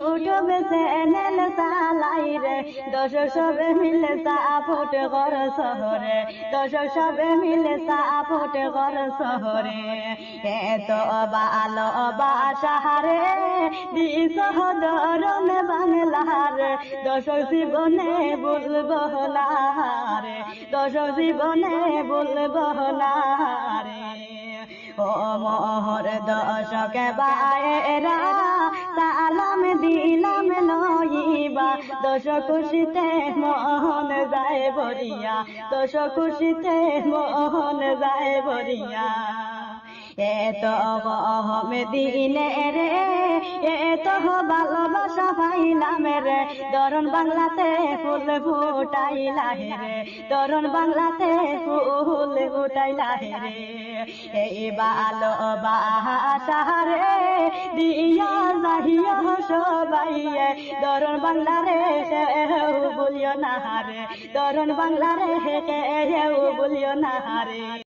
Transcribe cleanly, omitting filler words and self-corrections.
ইউটিউবে চ্যানেল চালাই রে দর্শক সবে মিলে সাপোর্ট কর শহরে, দর্শক সবে মিলে সাপোর্ট কর শহরে। এত ভালোবাসা রে দিস ধরন বাংলার, দর্শক জীবনে বলবো না রে, দর্শক জীবনে বলবো না রে। ও মোহর দর্শক বায়েরা সালাম দিলাম লইবা, দর্শক খুশিতে মোহন যায় ভরিয়া, দর্শক খুশিতে মোহন যায় ভরিয়া। এত কম দিনে রে এত ভালোবাসা পাইলাম রে, দরন বাংলাতে ফুল ফুটাইলা রে, দরন বাংলাতে ফুল ফুটাইলা রে। এই ভালোবাসা রে দিয়া যাহিয়া সবাই, দরন বাংলা রে কেউ বলিও না রে, দরন বাংলা রে কেউ বলিও না রে।